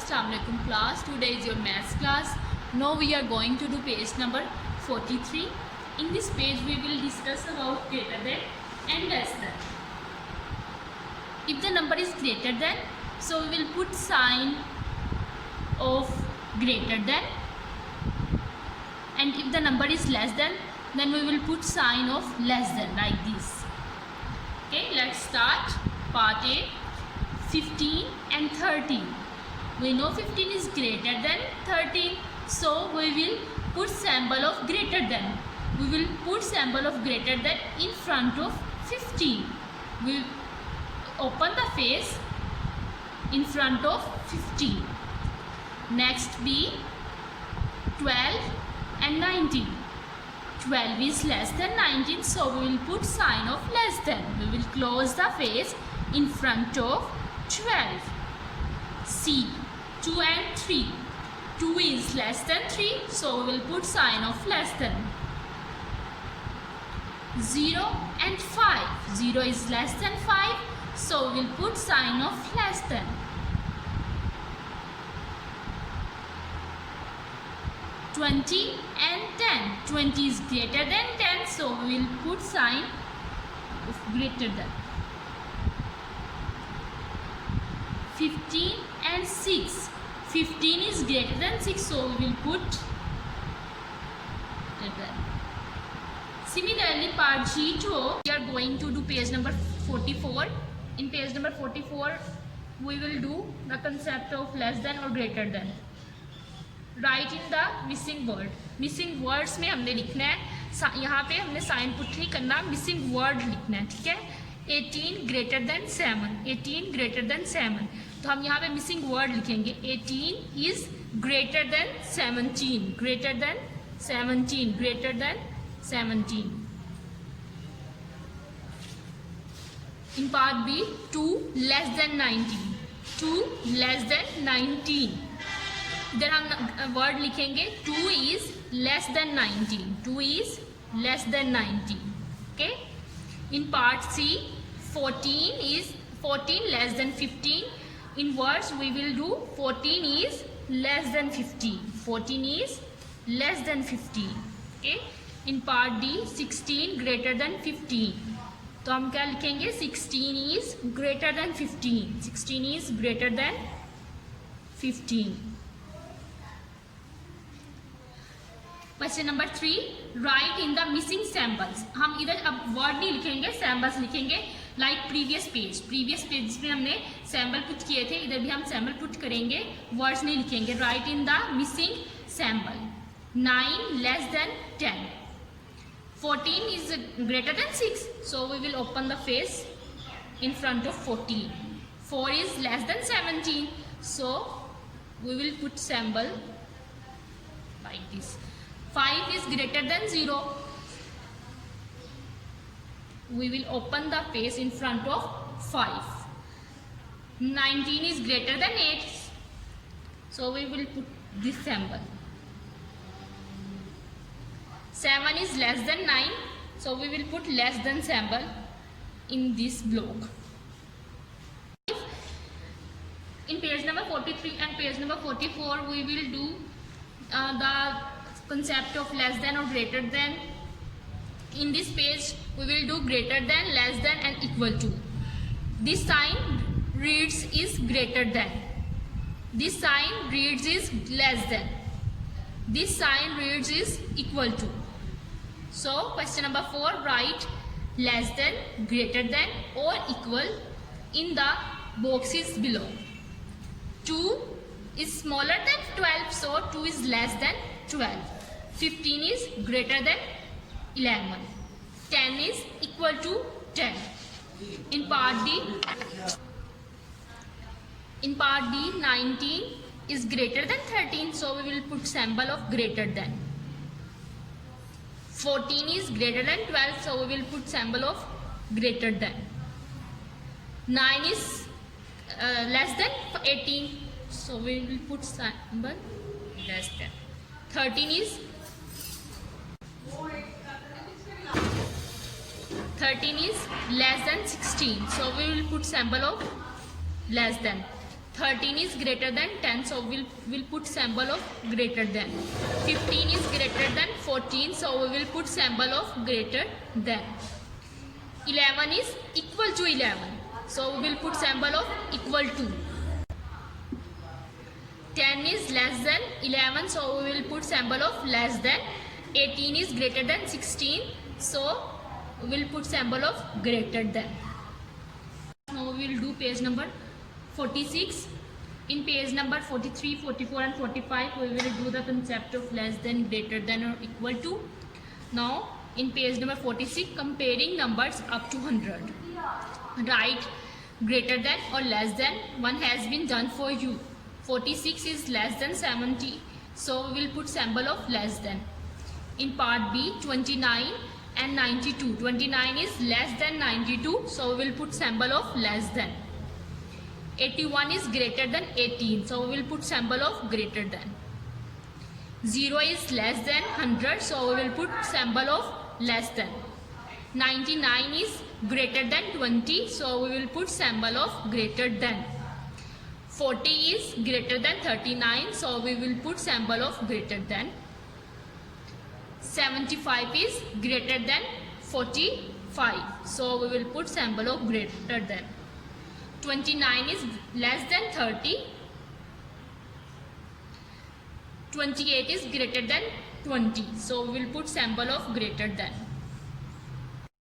Assalamualaikum class. Today is your maths class. Now we are going to do page number 43. In this page we will discuss about greater than and less than. If the number is greater than, so we will put sign of greater than, and if the number is less than, then we will put sign of less than, like this. Okay, let's start part A. 15 and 13. We know 15 is greater than 13, so we will put symbol of greater than. We will put symbol of greater than in front of 15. We will open the face in front of 15. Next be 12 and 19. 12 is less than 19, so we will put sign of less than. We will close the face in front of 12. C. 2 and 3. 2 is less than 3, so we will put sign of less than. 0 and 5. 0 is less than 5, so we will put sign of less than. 20 and 10. 20 is greater than 10, so we will put sign of greater than. 15 and 6. 15 is greater than 6, so we will put greater than. Similarly, part G2, we are going to do page number 44. In page number 44, we will do the concept of less than or greater than. Write in the missing word. Missing words में हमने लिखना है, यहाँ पे हमने sign put नहीं करना, missing word लिखना है, ठीक है. 18 ग्रेटर देन 7. 18 ग्रेटर देन 7, तो हम यहाँ पे मिसिंग वर्ड लिखेंगे. 18 is greater than 17. Greater than 17. Greater than 17. In part B, 2 less than 19. 2 less than 19. इधर हम वर्ड लिखेंगे 2 is less than 19. 2 is less than 19. Okay. In part C, 14 less than 15. In words we will do 14 is less than 15. 14 is less than 15. Okay. In part D, 16 greater than 15. तो हम क्या लिखेंगे? 16 is greater than 15. 16 is greater than 15. Question number 3, right in the missing samples. हम इधर अब word नहीं लिखेंगे, samples लिखेंगे. लाइक प्रीवियस पेज में हमने सैम्पल पुट किए थे, इधर भी हम सैम्पल पुट करेंगे, वर्ड्स नहीं लिखेंगे. Right in the missing sample. 9 less than 10. 14 is greater than 6, so we will open the face in front of 14. 4 is less than 17, so we will put symbol like this. 5 is greater than 0. We will open the face in front of 5. 19 is greater than 8. So we will put this symbol. 7 is less than 9. So we will put less than symbol in this block. In page number 43 and page number 44, we will do the concept of less than or greater than. In this page we will do greater than, less than and equal to. This sign reads is greater than. This sign reads is less than. This sign reads is equal to. So question number 4, write less than, greater than or equal in the boxes below. 2 is smaller than 12, so 2 is less than 12. 15 is greater than 11. 10 is equal to 10. In part D, 19 is greater than 13, so we will put symbol of greater than. 14 is greater than 12, so we will put symbol of greater than. 9 is less than 18, so we will put symbol less than. 13 is 13 is less than 16, so we will put symbol of less than. 13 is greater than 10, so we'll put symbol of greater than. 15 is greater than 14, so we will put symbol of greater than. 11 is equal to 11, so we will put symbol of equal to. 10 is less than 11, so we will put symbol of less than. 18 is greater than 16, so we will put symbol of greater than. Now we will do page number 46. In page number 43, 44 and 45 we will do the concept of less than, greater than or equal to. Now in page number 46, comparing numbers up to 100. Write greater than or less than. One has been done for you. 46 is less than 70, so we will put symbol of less than. In part B, 29 and 92. 29 is less than 92, so we will put symbol of less than. 81 is greater than 18, so we will put symbol of greater than. 0 is less than 100, so we will put symbol of less than. 99 is greater than 20, so we will put symbol of greater than. 40 is greater than 39, so we will put symbol of greater than. 75 is greater than 45, so we will put symbol of greater than. 29 is less than 30. 28 is greater than 20, so we will put symbol of greater than.